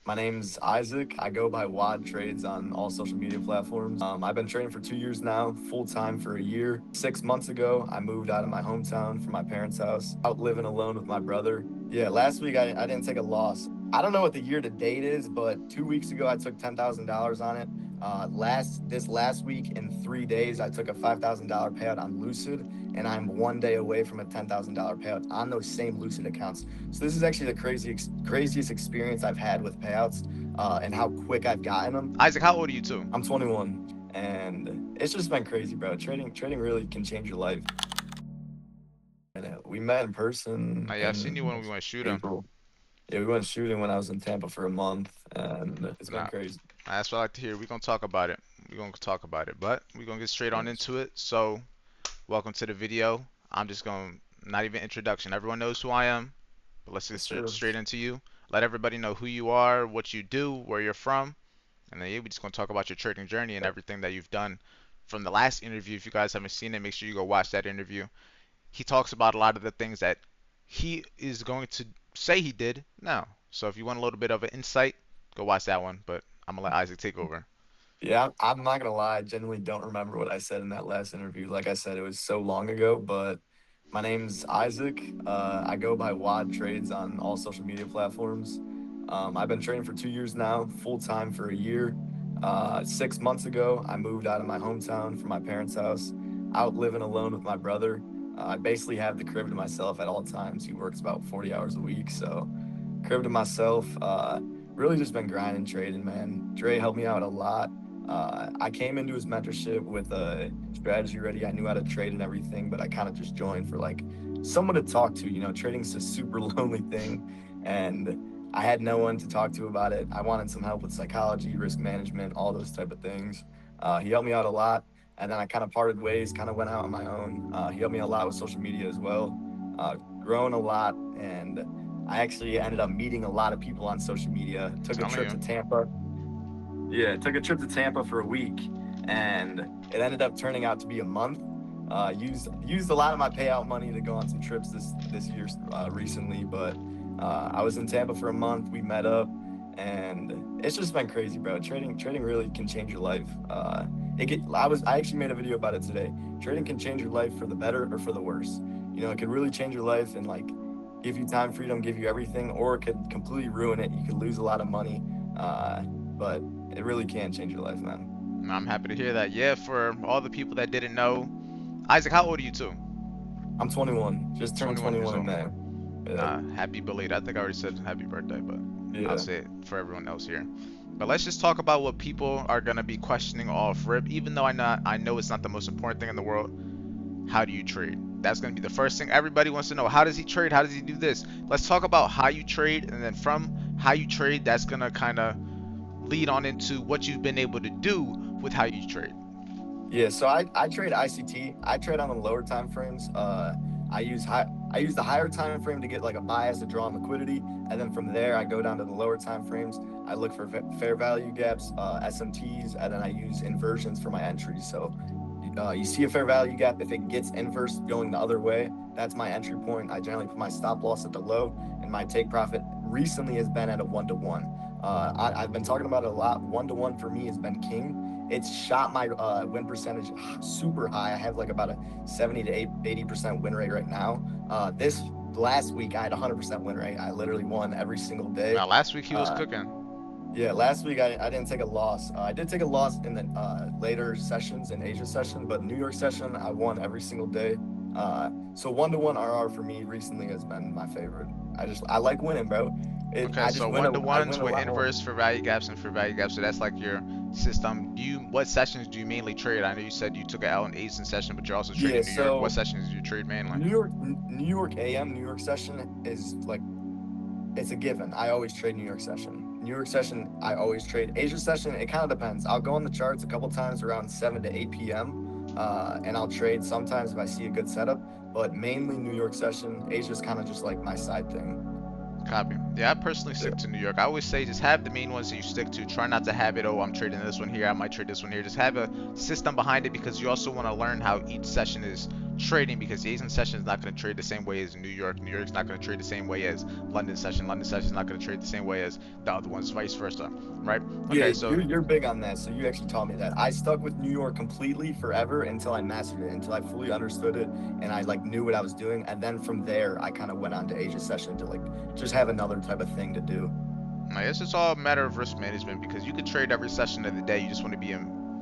My name's Isaac. I go by Wad Trades on all social media platforms. I've been trading for 2 years now, full time for a year. 6 months ago, I moved out of my hometown from my parents' house, out living alone with my brother. Yeah, last week I didn't take a loss. I don't know what the year to date is, but 2 weeks ago I took $10,000 on it. Last week in 3 days I took a $5,000 payout on Lucid, and I'm one day away from a $10,000 payout on those same Lucid accounts. So this is actually the craziest experience I've had with payouts, and how quick I've gotten them. Isaac, how old are you too? I'm 21, and it's just been crazy, bro. Trading really can change your life. And we met in person Oh, yeah, I've seen you in when we went shooting. April. Yeah, we went shooting when I was in Tampa for a month, and it's been Nah, crazy. that's what I like to hear. We're gonna talk about it. We're gonna talk about it, but we're gonna get straight on Yes, into it. So, welcome to the video. I'm just gonna not even introduction. Everyone knows who I am, but let's get yes, sir. straight into you. Let everybody know who you are, what you do, where you're from, and then yeah, we're just gonna talk about your trading journey and everything that you've done from the last interview. If you guys haven't seen it, make sure you go watch that interview. He talks about a lot of the things that he is going to say he did now. So if you want a little bit of an insight, go watch that one. But I'm gonna let Isaac take over. Yeah, I'm not gonna lie. I genuinely don't remember what I said in that last interview. Like I said, it was so long ago. But my name's Isaac. I go by Wad Trades on all social media platforms. I've been trading for 2 years now, full time for a year. 6 months ago, I moved out of my hometown from my parents' house, out living alone with my brother. I basically have the crib to myself at all times. He works about 40 hours a week, so crib to myself. Really just been grinding, trading, man. Dre helped me out a lot. I came into his mentorship with a strategy ready. I knew how to trade and everything, but I kind of just joined for like someone to talk to. You know, trading's a super lonely thing, and I had no one to talk to about it. I wanted some help with psychology, risk management, all those type of things. He helped me out a lot, and then I kind of parted ways, kind of went out on my own. He helped me a lot with social media as well, grown a lot, and I actually ended up meeting a lot of people on social media. Took a Telling trip you. to Tampa. Yeah, took a trip to Tampa for a week, and it ended up turning out to be a month. Used a lot of my payout money to go on some trips this year, recently, but I was in Tampa for a month. We met up, and it's just been crazy, bro. Trading really can change your life. I actually made a video about it today. Trading can change your life for the better or for the worse. You know, it could really change your life and like give you time freedom, give you everything, or it could completely ruin it. You could lose a lot of money. But it really can change your life, man. And I'm happy to hear that. Yeah, for all the people that didn't know, Isaac, how old are you too? I'm 21. Just turned 21 years 21 in old. May. Yeah. Nah, happy belated. I think I already said happy birthday, but I'll Yeah. say it for everyone else here. But let's just talk about what people are gonna be questioning off rip. Even though I know it's not the most important thing in the world. How do you trade? That's going to be the first thing everybody wants to know. How does he trade? How does he do this? Let's talk about how you trade, and then from how you trade, that's going to kind of lead on into what you've been able to do with how you trade. Yeah, so I trade ICT. I trade on the lower time frames. I use the higher time frame to get like a bias to draw on liquidity, and then from there I go down to the lower time frames. I look for fair value gaps, SMTs, and then I use inversions for my entries. So you see a fair value gap. If it gets inverse going the other way, that's my entry point. I generally put my stop loss at the low, and my take profit recently has been at a 1-to-1. I've been talking about it a lot. 1-to-1 for me has been king. It's shot my win percentage super high. I have like about a 70 to 80% win rate right now. This last week I had 100% win rate. I literally won every single day. Now, last week he was Uh, cooking. yeah, last week I didn't take a loss. I did take a loss in the later sessions in Asia session, but New York session I won every single day. So 1-to-1 RR for me recently has been my favorite. I like winning, bro. Okay, I just so win. one to I ones win a with lot more. inverse for value gaps and for value gaps. So that's like your system. What sessions do you mainly trade? I know you said you took an L in Asian session, but you're also Yeah, trading New York. What so sessions do you trade mainly? New York AM, New York session is like it's a given. I always trade New York session. New York session, I always trade. Asia session, it kind of depends. I'll go on the charts a couple times around 7 to 8 p.m. And I'll trade sometimes if I see a good setup. But mainly New York session. Asia's kind of just like my side thing. Copy. Yeah, I personally Yeah. stick to New York. I always say just have the main ones that you stick to. Try not to have it, oh, I'm trading this one here, I might trade this one here. Just have a system behind it because you also want to learn how each session is trading, because the Asian session is not going to trade the same way as New York. New York's not going to trade the same way as London session. London session is not going to trade the same way as the other ones, vice versa, right? Yeah, Okay, so you're big on that. So you actually taught me that. I stuck with New York completely forever until I mastered it, until I fully understood it and I like knew what I was doing. And then from there, I kind of went on to Asia session to like just have another type of thing to do. I guess it's all a matter of risk management, because you could trade every session of the day. You just want to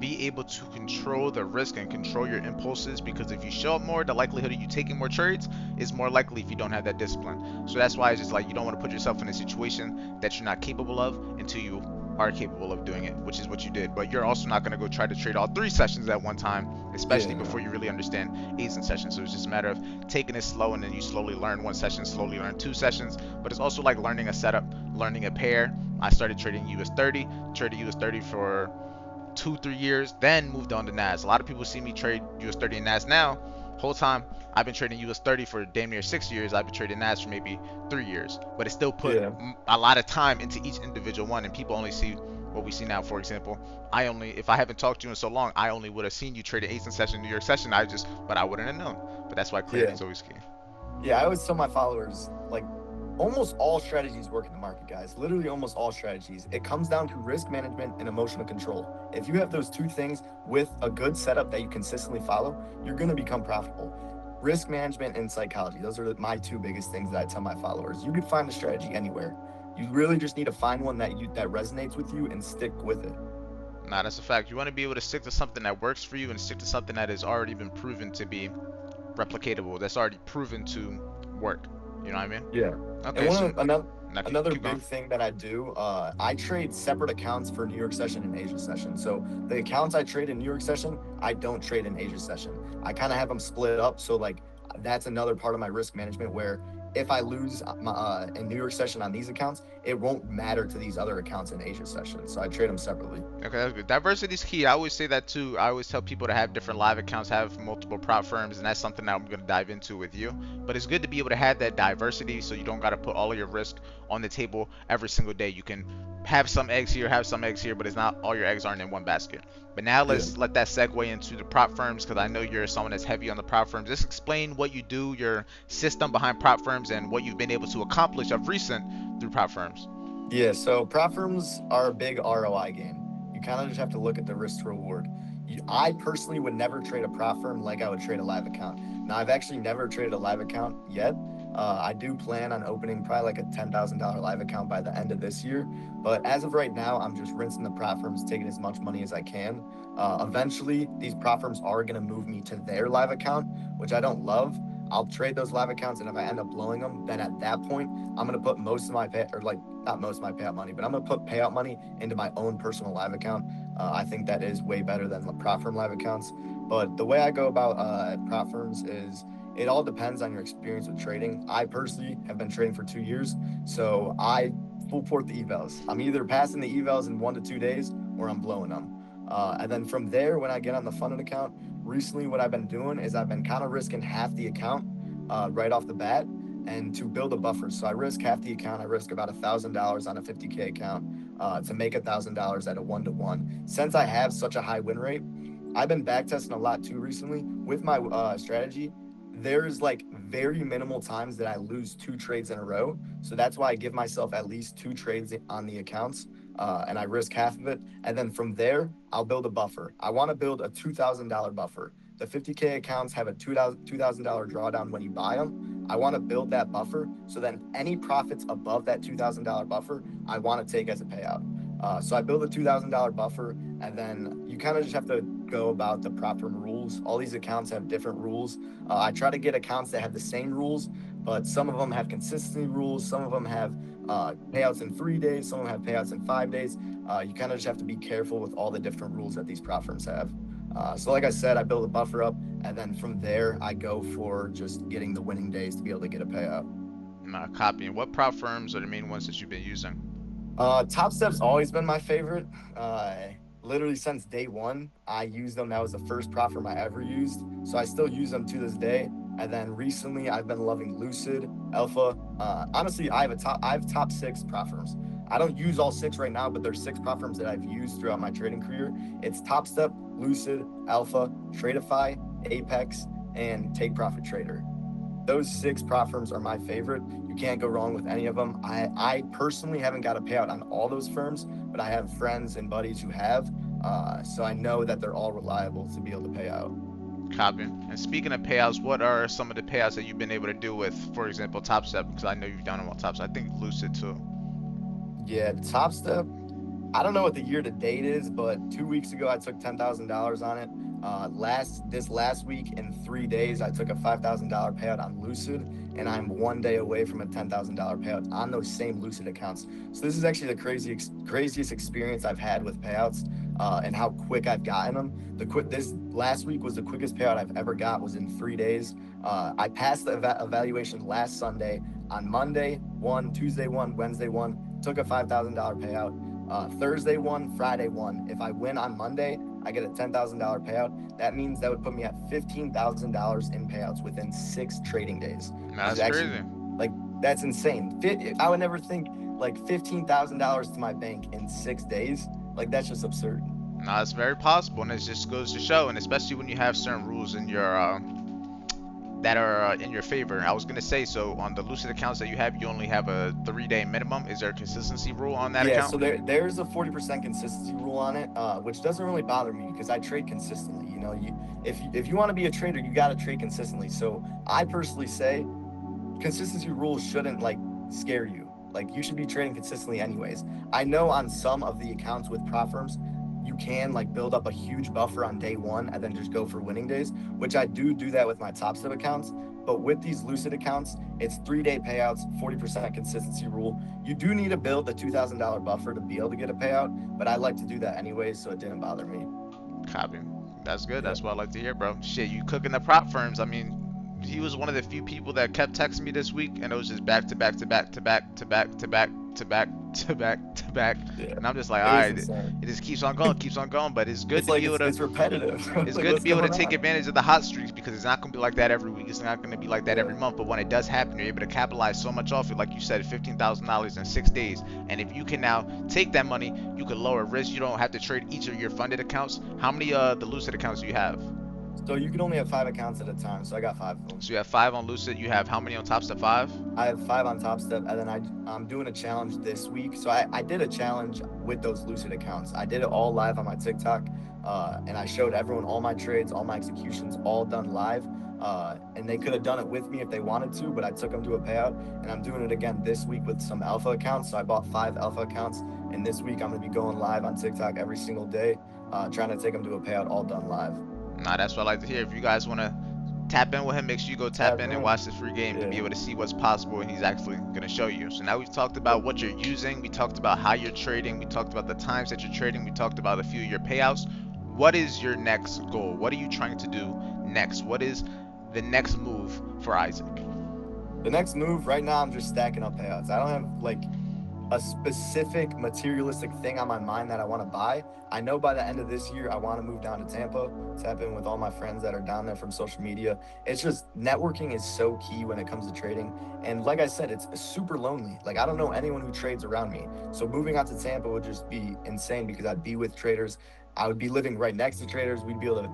be able to control the risk and control your impulses, because if you show up more, the likelihood of you taking more trades is more likely if you don't have that discipline. So that's why it's just like you don't want to put yourself in a situation that you're not capable of until you are capable of doing it, which is what you did. But you're also not going to go try to trade all 3 sessions at one time, especially Yeah. before you really understand Asian sessions. So it's just a matter of taking it slow, and then you slowly learn 1 session, slowly learn 2 sessions. But it's also like learning a setup, learning a pair. I started trading US 30, traded US 30 for 2-3 years, then moved on to NAS. A lot of people see me trade US 30 and NAS now. Whole time I've been trading US 30 for damn near 6 years. I've been trading NAS for maybe 3 years, but it still put Yeah. a lot of time into each individual one, and people only see what we see now. For example, if I haven't talked to you in so long, I only would have seen you trade an Asian session, New York session. But I wouldn't have known. But that's why clarity Yeah. is always key. Yeah. I always tell my followers, like, almost all strategies work in the market, guys. Literally, almost all strategies. It comes down to risk management and emotional control. If you have those two things with a good setup that you consistently follow, you're going to become profitable. Risk management and psychology. Those are my two biggest things that I tell my followers. You can find a strategy anywhere. You really just need to find one that resonates with you and stick with it. Nah, that's a fact. You want to be able to stick to something that works for you and stick to something that has already been proven to be replicatable. That's already proven to work. You know what I mean? Yeah. And Okay, one so of another now another keep big going. thing that I do, I trade separate accounts for New York session and Asia session. So the accounts I trade in New York session, I don't trade in Asia session. I kind of have them split up. So like that's another part of my risk management where if I lose in New York session on these accounts, it won't matter to these other accounts in Asia session. So I trade them separately. Okay, that's good. Diversity is key. I always say that too. I always tell people to have different live accounts, have multiple prop firms, and that's something that I'm going to dive into with you. But it's good to be able to have that diversity, so you don't got to put all of your risk on the table every single day. You can have some eggs here, have some eggs here, but it's not all your eggs aren't in one basket. But now Yeah. let's let that segue into the prop firms, because I know you're someone that's heavy on the prop firms. Just explain what you do, your system behind prop firms, and what you've been able to accomplish of recent through prop firms. Yeah, so prop firms are a big ROI game. You kind of just have to look at the risk to reward. I personally would never trade a prop firm like I would trade a live account. Now, I've actually never traded a live account yet. I do plan on opening probably like a $10,000 live account by the end of this year. But as of right now, I'm just rinsing the prop firms, taking as much money as I can. Eventually, these prop firms are going to move me to their live account, which I don't love. I'll trade those live accounts, and if I end up blowing them, then at that point, I'm gonna put most of my pay, or like not most of my payout money, but I'm gonna put payout money into my own personal live account. I think that is way better than the prop firm live accounts. But the way I go about prop firms is it all depends on your experience with trading. I personally have been trading for 2 years, so I full port the evals. I'm either passing the evals in 1 to 2 days or I'm blowing them. And then from there, when I get on the funded account, recently what I've been doing is I've been kind of risking half the account right off the bat and to build a buffer. So I risk half the account. I risk about $1,000 on a 50K account to make $1,000 at a 1-to-1. Since I have such a high win rate, I've been backtesting a lot too recently with my strategy. There's like very minimal times that I lose 2 trades in a row. So that's why I give myself at least 2 trades on the accounts and I risk half of it. And then from there, I'll build a buffer. I want to build a $2,000 buffer. The 50K accounts have a $2,000 drawdown when you buy them. I want to build that buffer so then any profits above that $2,000 buffer, I want to take as a payout. So I build a $2,000 buffer, and then you kind of just have to go about the proper rules. All these accounts have different rules. I try to get accounts that have the same rules, but some of them have consistency rules. Some of them have payouts in 3 days. Some of them have payouts in 5 days. You kind of just have to be careful with all the different rules that these prop firms have. So like I said, I build a buffer up, and then from there, I go for just getting the winning days to be able to get a payout. Copying. What prop firms are the main ones that you've been using? Top Step's always been my favorite. Literally since day one, I used them. That was the first prop firm I ever used. So I still use them to this day. And then recently, I've been loving Lucid, Alpha. Honestly, I have top 6 prop firms. I don't use all 6 right now, but there's 6 prop firms that I've used throughout my trading career. It's Top Step, Lucid, Alpha, Tradeify, Apex, and Take Profit Trader. Those 6 prop firms are my favorite. You can't go wrong with any of them. I personally haven't got a payout on all those firms, but I have friends and buddies who have. So I know that they're all reliable to be able to pay out. Copy. And speaking of payouts, what are some of the payouts that you've been able to do with, for example, Top Step? Because I know you've done them on Top Step. I think Lucid too. Yeah, Top Step. I don't know what the year to date is, but 2 weeks ago I took $10,000 on it. This last week in 3 days I took a $5,000 payout on Lucid, and I'm 1 day away from a $10,000 payout on those same Lucid accounts. So this is actually the craziest experience I've had with payouts, and how quick I've gotten them. This last week was the quickest payout I've ever got. Was in 3 days. I passed the evaluation last Sunday. On Monday, Tuesday, Wednesday, took a $5,000 payout. Thursday 1, Friday 1. If I win on Monday, I get a $10,000 payout. That means that would put me at $15,000 in payouts within 6 trading days. That's actually crazy. like that's insane. I would never think like $15,000 to my bank in 6 days. Like that's just absurd. No, it's very possible, and it just goes to show, and especially when you have certain rules in your that are in your favor. I was gonna say, so on the Lucid accounts that you have, you only have a 3-day minimum. Is there a consistency rule on that account? So there's a 40% consistency rule on it, which doesn't really bother me because I trade consistently. You know, if you want to be a trader, you got to trade consistently. So I personally say consistency rules shouldn't like scare you. Like you should be trading consistently anyways. I know on some of the accounts with prop firms, you can like build up a huge buffer on day 1 and then just go for winning days, which I do that with my Top Step accounts. But with these Lucid accounts, it's 3-day payouts, 40% consistency rule. You do need to build the $2,000 buffer to be able to get a payout, but I like to do that anyways, so it didn't bother me. Copy. That's good. Yeah. That's what I like to hear, bro. Shit, you cooking the prop firms. I mean, he was one of the few people that kept texting me this week, and it was just back to back to back to back to back to back to back to back to back. Yeah. And I'm just like, all right, it just keeps on going, but it's good It's to like be able to. it's repetitive. It's Like, good to what's be able to going take on? advantage of the hot streaks, because it's not going to be like that every week. It's not going to be like that Yeah. every month. But when it does happen, you're able to capitalize so much off it. Like you said, $15,000 in 6 days. And if you can now take that money, you can lower risk. You don't have to trade each of your funded accounts. How many the Lucid accounts do you have? So you can only have 5 accounts at a time. So I got 5 of them. So you have 5 on Lucid. You have how many on Top Step? 5? I have 5 on Top Step, and then I'm doing a challenge this week. So I did a challenge with those Lucid accounts. I did it all live on my TikTok, and I showed everyone all my trades, all my executions, all done live. And they could have done it with me if they wanted to, but I took them to a payout, and I'm doing it again this week with some alpha accounts. So I bought 5 alpha accounts, and this week I'm going to be going live on TikTok every single day, trying to take them to a payout all done live. Nah, that's what I like to hear. If you guys want to tap in with him, make sure you go tap in and watch this free game to be able to see what's possible, and he's actually going to show you. So now we've talked about what you're using, we talked about how you're trading, we talked about the times that you're trading, we talked about a few of your payouts. What is your next goal? What are you trying to do next? What is the next move for Isaac? The next move right now, I'm just stacking up payouts. I don't have like a specific materialistic thing on my mind that I want to buy. I know by the end of this year, I want to move down to Tampa, tap in with all my friends that are down there from social media. It's just networking is so key when it comes to trading. And like I said, it's super lonely. Like I don't know anyone who trades around me. So moving out to Tampa would just be insane because I'd be with traders. I would be living right next to traders. We'd be able to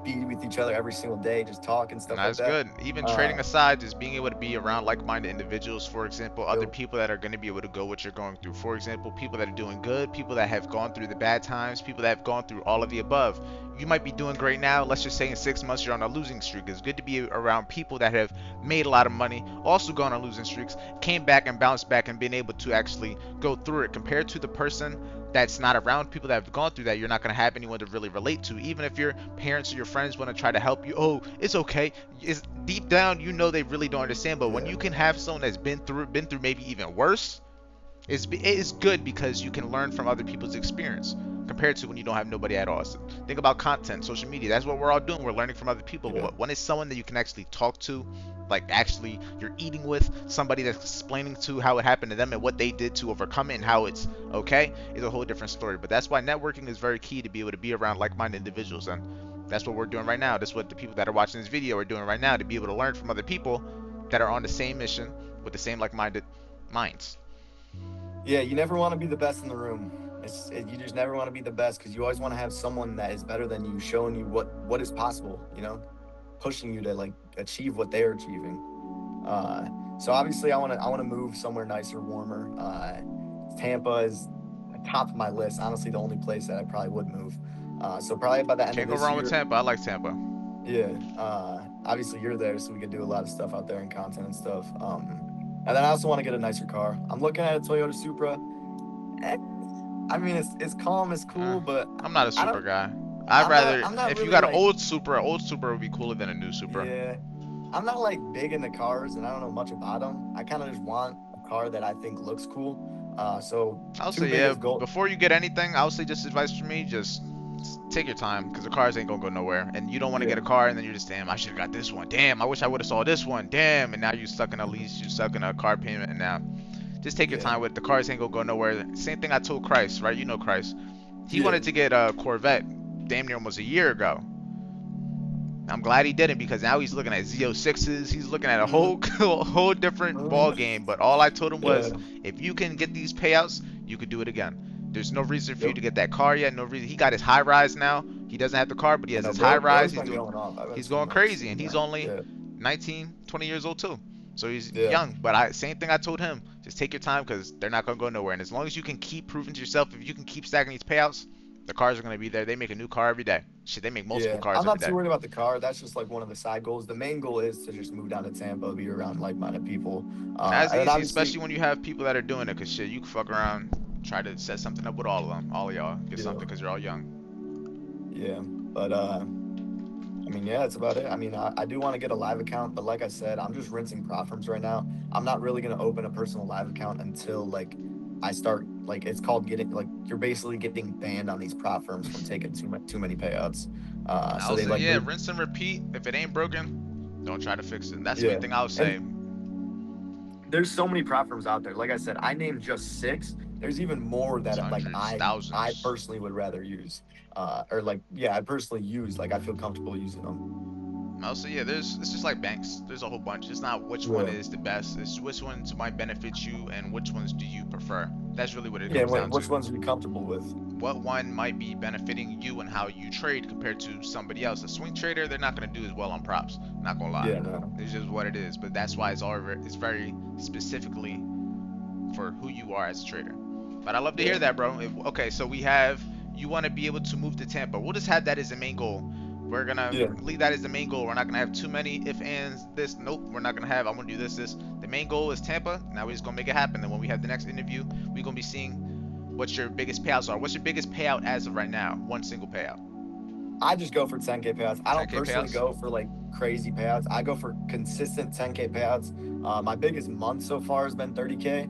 be with each other every single day, just talk and stuff like that. That's good. Even trading aside, just being able to be around like-minded individuals, for example, other people that are going to be able to go what you're going through. For example, people that are doing good, people that have gone through the bad times, people that have gone through all of the above. You might be doing great now. Let's just say in 6 months you're on a losing streak. It's good to be around people that have made a lot of money, also gone on losing streaks, came back and bounced back and been able to actually go through it, compared to the person that's not around people that have gone through that. You're not going to have anyone to really relate to. Even if your parents or your friends want to try to help you, oh, it's okay, it's deep down you know they really don't understand. But when you can have someone that's been through maybe even worse, it's good, because you can learn from other people's experience, compared to when you don't have nobody at all. So think about content, social media. That's what we're all doing. We're learning from other people. When it's someone that you can actually talk to, like actually you're eating with somebody that's explaining to how it happened to them and what they did to overcome it and how it's okay, is a whole different story. But that's why networking is very key, to be able to be around like-minded individuals. And that's what we're doing right now. That's what the people that are watching this video are doing right now, to be able to learn from other people that are on the same mission with the same like-minded minds. Yeah, you never want to be the best in the room. You just never want to be the best, because you always want to have someone that is better than you showing you what is possible, you know? pushing you to like achieve what they're achieving. So obviously, I want to move somewhere nicer, warmer. Tampa is top of my list. Honestly, the only place that I probably would move. So probably by the end of Can't go this wrong with year, Tampa. I like Tampa. yeah. Obviously, you're there, so we could do a lot of stuff out there and content and stuff. And then I also want to get a nicer car. I'm looking at a Toyota Supra. Eh, I mean, it's calm, it's Eh, cool, but I'm not a I Supra don't. guy. I'd I'm not. rather I'm not if you really got an like. old Supra would be cooler than a new Supra. Yeah. I'm not like big into cars, and I don't know much about them. I kind of just want a car that I think looks cool. So I'll two say yeah. biggest goals. Before you get anything, I'll say just advice from me. Just take your time because the cars ain't gonna go nowhere, and you don't want to Yeah. get a car and then you're just damn. I should have got this one. Damn. I wish I would have saw this one. Damn. And now you're stuck in a lease. You're stuck in a car payment, and now just take your Yeah. time with it. The cars ain't gonna go nowhere. Same thing I told Christ, right? You know Christ. He Yeah. wanted to get a Corvette damn near almost a year ago. I'm glad he didn't because now he's looking at Z06s. He's looking at a Mhm. whole different ball game. But all I told him was, Yeah. if you can get these payouts, you could do it again. There's no reason for you Yep. to get that car yet. No reason. He got his high rise now. He doesn't have the car, but he I has know, his high bro. rise. Bro's been going off. I've been He's seeing going like crazy, seeing and he's that. only Yeah. 19, 20 years old too. So he's Yeah. young. But same thing I told him. Just take your time because they're not gonna go nowhere. And as long as you can keep proving to yourself, if you can keep stacking these payouts, the cars are gonna be there. They make a new car every day. Shit, they make multiple Yeah, cars I'm every not too day. worried about the car. That's just like one of the side goals. The main goal is to just move down to Tampa, be around like-minded people, That's and then easy, obviously, especially when you have people that are doing it. Cause shit, you can fuck around, try to set something up with all of them, all of y'all, get yeah, something because you're all young. yeah. But I mean, yeah, that's about it. I mean, I do want to get a live account, but like I said, I'm just rinsing prop firms right now. I'm not really gonna open a personal live account until like I start like it's called getting like you're basically getting banned on these prop firms from taking too many payouts. So I'll they say, like yeah, move. rinse and repeat. If it ain't broken, don't try to fix it. That's the main Yeah, thing I'll and say. there's so many prop firms out there. Like I said, I named just six. There's even more It's that like hundreds, I thousands. personally would rather use, or like yeah, I personally use like I feel comfortable using them. I'll say, yeah, it's just like banks. There's a whole bunch. It's not which one Yeah, is the best. It's which ones might benefit you and which ones do you prefer. That's really what it yeah. comes down Which to. ones are you comfortable with? What one might be benefiting you and how you trade compared to somebody else. A swing trader, they're not gonna do as well on props. Not gonna lie. Yeah, no. It's just what it is. But that's why it's very specifically for who you are as a trader. But I love to Yeah, hear that, bro. Okay, so we have you want to be able to move to Tampa. We'll just have that as the main goal. We're gonna yeah. leave that as the main goal. We're not gonna have too many if ands. This, nope. We're not gonna have. I'm gonna do this, this. The main goal is Tampa. Now we're just gonna make it happen. Then when we have the next interview, we're gonna be seeing what your biggest payouts are. What's your biggest payout as of right now? One single payout. I just go for 10K payouts. I don't 10K personally payouts. go for like crazy payouts. I go for consistent 10K payouts. My biggest month so far has been 30K.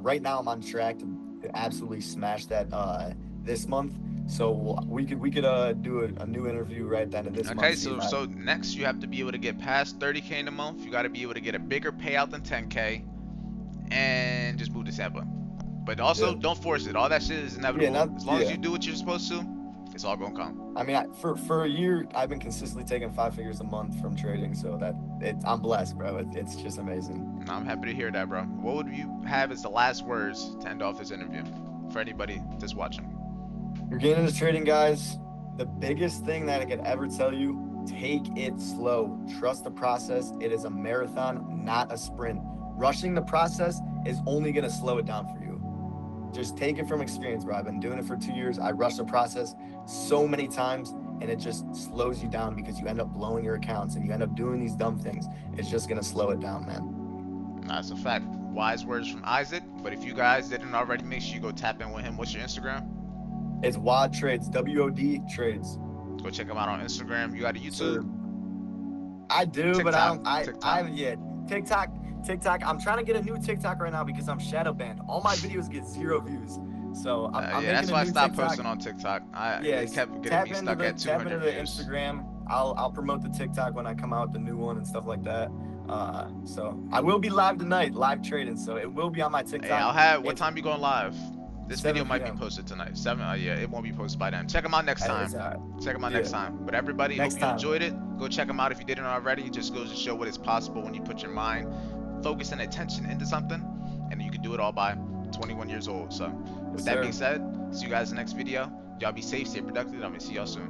Right now I'm on track to absolutely smash that this month. So we could do a new interview right at the end of this Okay, month. See so if I, so next you have to be able to get past 30K in a month. You got to be able to get a bigger payout than 10K and just move to Tampa. But also yeah, don't force it. All that shit is yeah, inevitable. not As long as yeah. you do what you're supposed to, it's all gonna come. I mean, for a year I've been consistently taking 5 figures a month from trading. So I'm blessed, bro. It's just amazing. And I'm happy to hear that, bro. What would you have as the last words to end off this interview for anybody that's watching? You're getting into trading, guys. The biggest thing that I could ever tell you, take it slow. Trust the process. It is a marathon, not a sprint. Rushing the process is only going to slow it down for you. Just take it from experience, bro. I've been doing it for 2 years. I rushed the process so many times, and it just slows you down because you end up blowing your accounts and you end up doing these dumb things. It's just going to slow it down, man. That's a fact. Wise words from Isaac. But if you guys didn't already, make sure you go tap in with him. What's your Instagram? It's WOD Trades, WOD Trades. Go check him out on Instagram. You got a Sir. YouTube? I do, but I TikTok. don't. I TikTok. haven't yet. TikTok. I'm trying to get a new TikTok right now because I'm shadow banned. All my videos get 0 views. So I'm Yeah, that's making why a I new stopped TikTok. posting on TikTok. Yeah, It kept getting tap me into stuck the at tap into 200 the views. Instagram. I'll promote the TikTok when I come out with the new one and stuff like that. So I will be live tonight, live trading. So it will be on my TikTok. Hey, I'll have. What It's time you going live? This video 7 might be p.m. posted tonight. 7. Yeah, it won't be posted by then. Check them out next time. It's all right. Check them out Yeah. next time. But everybody, Next hope you time. enjoyed it. Go check them out if you didn't already. It just goes to show what is possible when you put your mind, focus, and attention into something, and you can do it all by 21 years old. So, with Yes, that sir. being said, see you guys in the next video. Y'all be safe, stay productive. I'm gonna see y'all soon.